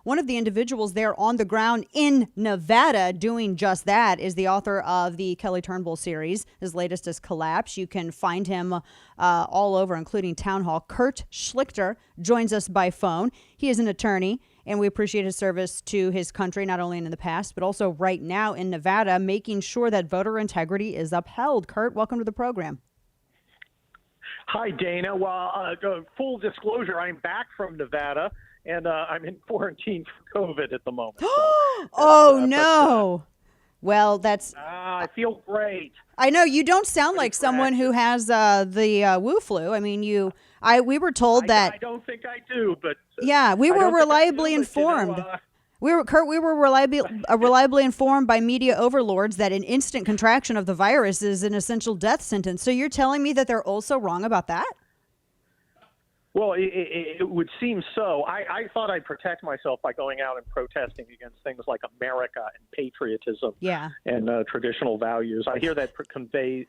one of the individuals there on the ground in Nevada doing just that is the author of the Kelly Turnbull series. His latest is Collapse. You can find him all over, including Town Hall. Kurt Schlichter joins us by phone. He is an attorney, and we appreciate his service to his country, not only in the past, but also right now in Nevada, making sure that voter integrity is upheld. Kurt, welcome to the program. Hi, Dana. Well, full disclosure, I'm back from Nevada, and I'm in quarantine for COVID at the moment. Oh, no. Well, that's... I feel great. I know you don't sound like someone who has the Wu flu. I mean, we were told that... I don't think I do, but... yeah, we were reliably informed. We were reliably informed by media overlords that an instant contraction of the virus is an essential death sentence. So you're telling me that they're also wrong about that? Well, it would seem so. I thought I'd protect myself by going out and protesting against things like America and patriotism and traditional values. I hear that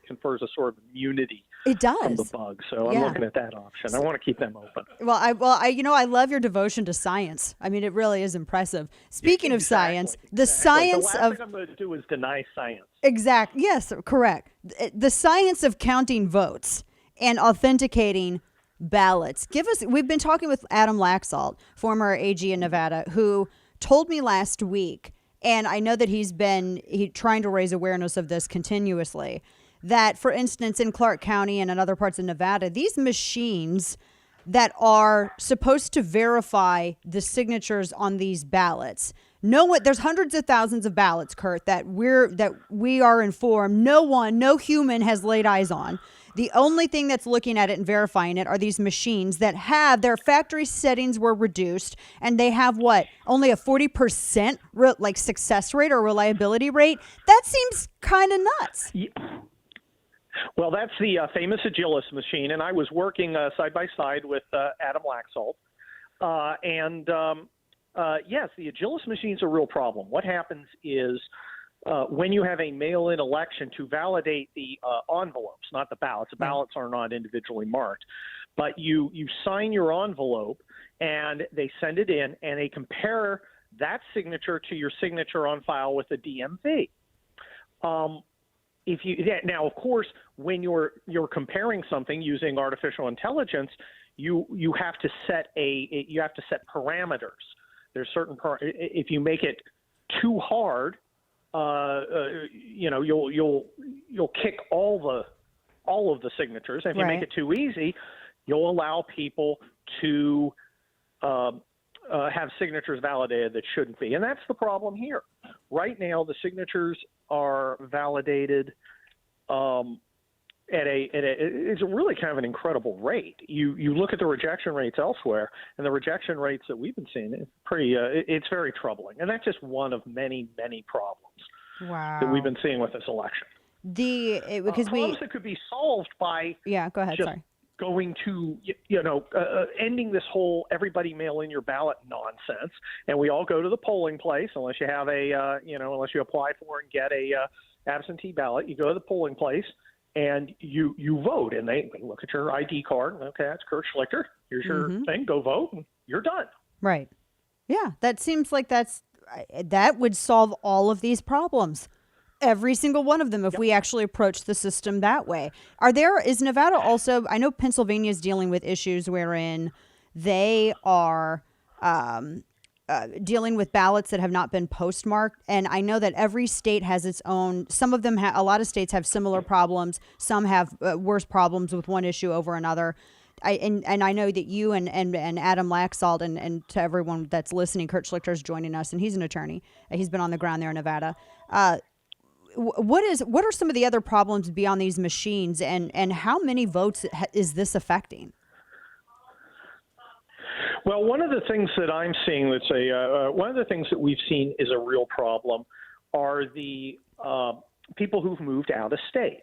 confers a sort of immunity from the bug. So I'm looking at that option. I want to keep them open. Well, I love your devotion to science. I mean, it really is impressive. Speaking of science, the science the last thing I'm going to do is deny science. Exactly. Yes, correct. The science of counting votes and authenticating ballots. We've been talking with Adam Laxalt, former AG in Nevada, who told me last week, and I know that he's trying to raise awareness of this continuously, that, for instance, in Clark County and in other parts of Nevada, these machines that are supposed to verify the signatures on these ballots, there's hundreds of thousands of ballots, Kurt, that we are informed no human has laid eyes on. The only thing that's looking at it and verifying it are these machines that have their factory settings were reduced, and they have only a 40% success rate or reliability rate. That seems kind of nuts. Yeah. Well, that's the famous Agilis machine, and I was working side by side with Adam Laxalt. Yes, the Agilis machine's a real problem. What happens is when you have a mail-in election to validate the envelopes, not the ballots. The ballots are not individually marked. But you sign your envelope, and they send it in, and they compare that signature to your signature on file with the DMV. Now, of course, when you're comparing something using artificial intelligence, you have to set parameters. There's certain if you make it too hard, you'll kick all of the signatures. And if you make it too easy, you'll allow people to have signatures validated that shouldn't be. And that's the problem here. Right now, the signatures are validated it's really kind of an incredible rate. You look at the rejection rates elsewhere, and the rejection rates that we've been seeing, it's very troubling. And that's just one of many, many problems that we've been seeing with this election. Problems that could be solved by go ahead. Sorry. Going to, ending this whole everybody mail in your ballot nonsense, and we all go to the polling place unless you have unless you apply for and get a absentee ballot. You go to the polling place and you vote, and they look at your ID card. Okay, that's Kurt Schlichter. Here's your thing. Go vote, and you're done. Right. Yeah, that seems like that would solve all of these problems. Every single one of them, if we actually approach the system that way. Is Nevada also, I know Pennsylvania is dealing with issues wherein they are dealing with ballots that have not been postmarked. And I know that every state has its own, a lot of states have similar problems. Some have worse problems with one issue over another. And I know that you and Adam Laxalt and to everyone that's listening, Kurt Schlichter is joining us, and he's an attorney. He's been on the ground there in Nevada. What are some of the other problems beyond these machines, and how many votes is this affecting? Well, one of the things that I'm seeing one of the things that we've seen is a real problem are the people who've moved out of state.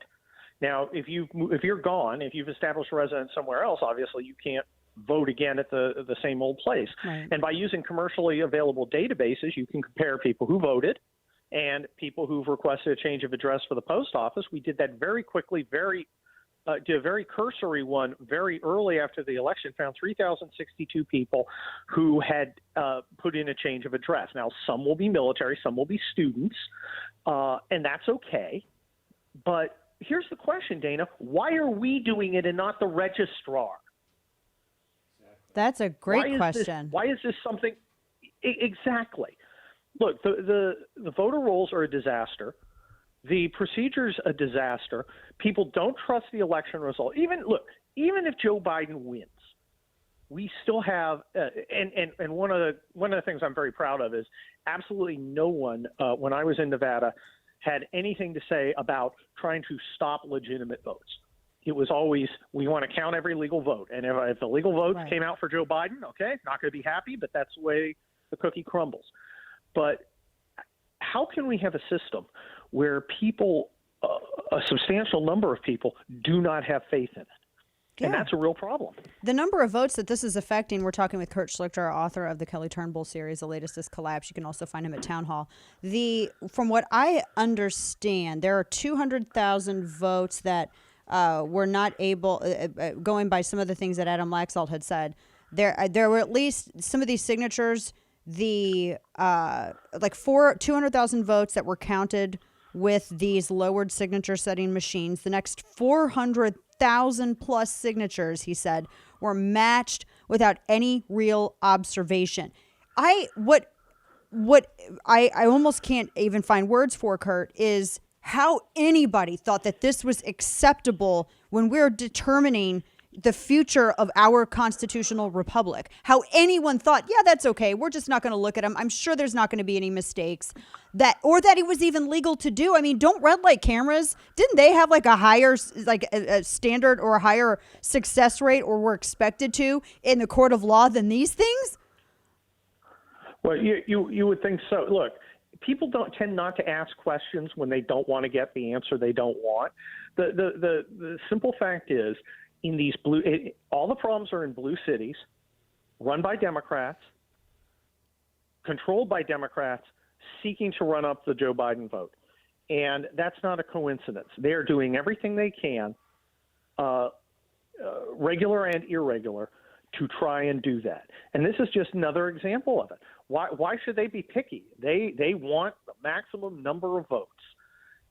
Now, if you're gone, if you've established a residence somewhere else, obviously you can't vote again at the same old place. Right. And by using commercially available databases, you can compare people who voted and people who've requested a change of address for the post office. We did that very quickly, very did a very cursory one very early after the election, found 3,062 people who had put in a change of address. Now, some will be military, some will be students, and that's okay. But here's the question, Dana. Why are we doing it and not the registrar? That's a great question. Why is this something? Exactly. Look, the voter rolls are a disaster. The procedure's a disaster. People don't trust the election result. Even if Joe Biden wins, we still have and one of the things I'm very proud of is absolutely no one when I was in Nevada had anything to say about trying to stop legitimate votes. It was always, we want to count every legal vote. And if the legal votes came out for Joe Biden, okay, not going to be happy, but that's the way the cookie crumbles. But how can we have a system where people, a substantial number of people, do not have faith in it? Yeah. And that's a real problem. The number of votes that this is affecting, we're talking with Kurt Schlichter, author of the Kelly Turnbull series, The Latest is Collapse. You can also find him at Town Hall. From what I understand, there are 200,000 votes that were not able, going by some of the things that Adam Laxalt had said, there were at least some of these signatures, 200,000 votes that were counted with these lowered signature setting machines. The next 400,000 plus signatures, he said, were matched without any real observation. I almost can't even find words for, Kurt, is how anybody thought that this was acceptable when we're determining the future of our constitutional republic. How anyone thought, yeah, that's okay. We're just not going to look at him. I'm sure there's not going to be any mistakes that it was even legal to do. I mean, don't red light cameras, didn't they have like a higher, like a standard or a higher success rate, or were expected to in the court of law than these things? Well, you would think so. Look, people tend not to ask questions when they don't want to get the answer they don't want. The simple fact is, in these all the problems are in blue cities, run by Democrats, controlled by Democrats, seeking to run up the Joe Biden vote. And that's not a coincidence. They're doing everything they can, regular and irregular, to try and do that. And this is just another example of it. Why should they be picky? They want the maximum number of votes.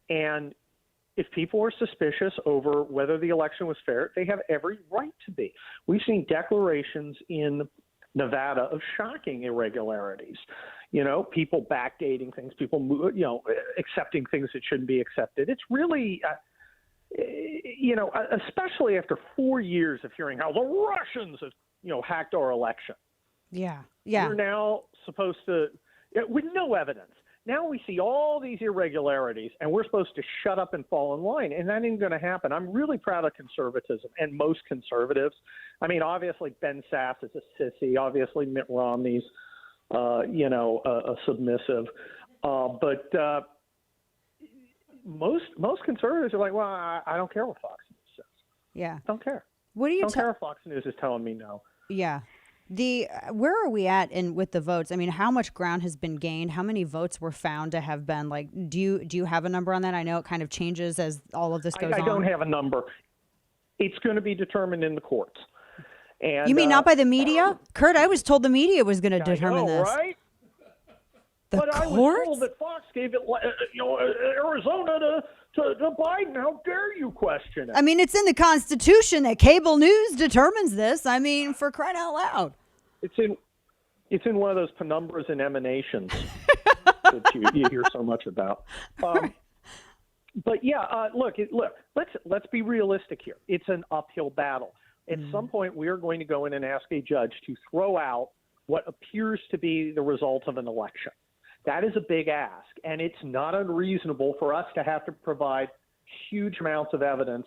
And if people are suspicious over whether the election was fair, they have every right to be. We've seen declarations in Nevada of shocking irregularities. People backdating things, people, accepting things that shouldn't be accepted. It's really, especially after 4 years of hearing how the Russians have, hacked our election. Yeah. We're now supposed to, with no evidence. Now we see all these irregularities, and we're supposed to shut up and fall in line, and that ain't going to happen. I'm really proud of conservatism and most conservatives. I mean, obviously Ben Sass is a sissy. Obviously Mitt Romney's, a submissive. But most conservatives are like, well, I don't care what Fox News says. Yeah, don't care. What do you don't care if Fox News is telling me no? Yeah. Where are we at with the votes? I mean, how much ground has been gained? How many votes were found to have been do you have a number on that? I know it kind of changes as all of this goes on. I don't have a number. It's going to be determined in the courts. And, you mean not by the media? Kurt, I was told the media was going to determine this. Right? But courts? I was told that Fox gave it, Arizona to Biden. How dare you question it? I mean, it's in the Constitution that cable news determines this. I mean, for crying out loud. It's in one of those penumbras and emanations that you hear so much about. But yeah, look. Let's be realistic here. It's an uphill battle. At some point, we are going to go in and ask a judge to throw out what appears to be the result of an election. That is a big ask, and it's not unreasonable for us to have to provide huge amounts of evidence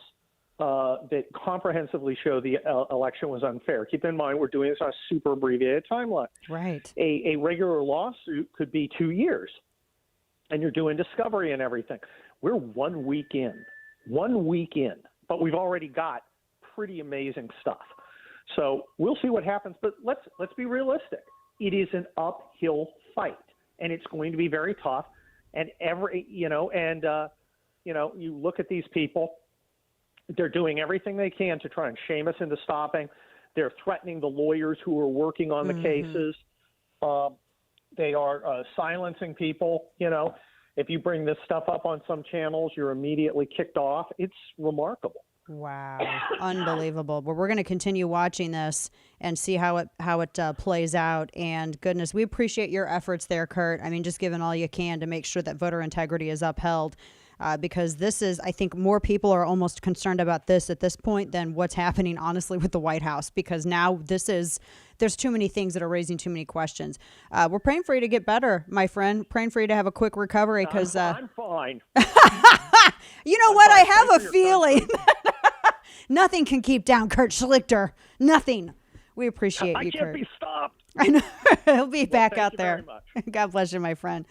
that comprehensively show the election was unfair. Keep in mind, we're doing this on a super abbreviated timeline. Right. A regular lawsuit could be 2 years, and you're doing discovery and everything. We're 1 week in, but we've already got pretty amazing stuff. So we'll see what happens, but let's be realistic. It is an uphill fight. And it's going to be very tough. And you look at these people, They're doing everything they can to try and shame us into stopping. They're threatening the lawyers who are working on the cases. They are silencing people. You know, if you bring this stuff up on some channels, you're immediately kicked off. It's remarkable. Wow. Unbelievable. But we're going to continue watching this and see how it plays out. And goodness, we appreciate your efforts there, Kurt. I mean, just giving all you can to make sure that voter integrity is upheld. Because this is, I think more people are almost concerned about this at this point than what's happening, honestly, with the White House, because now there's too many things that are raising too many questions. We're praying for you to get better, my friend, praying for you to have a quick recovery. Because I'm fine. You know what? I have a feeling nothing can keep down Kurt Schlichter. Nothing. We appreciate you, I can't Kurt. be stopped. I know. He'll be back thank out you there. very much. God bless you, my friend.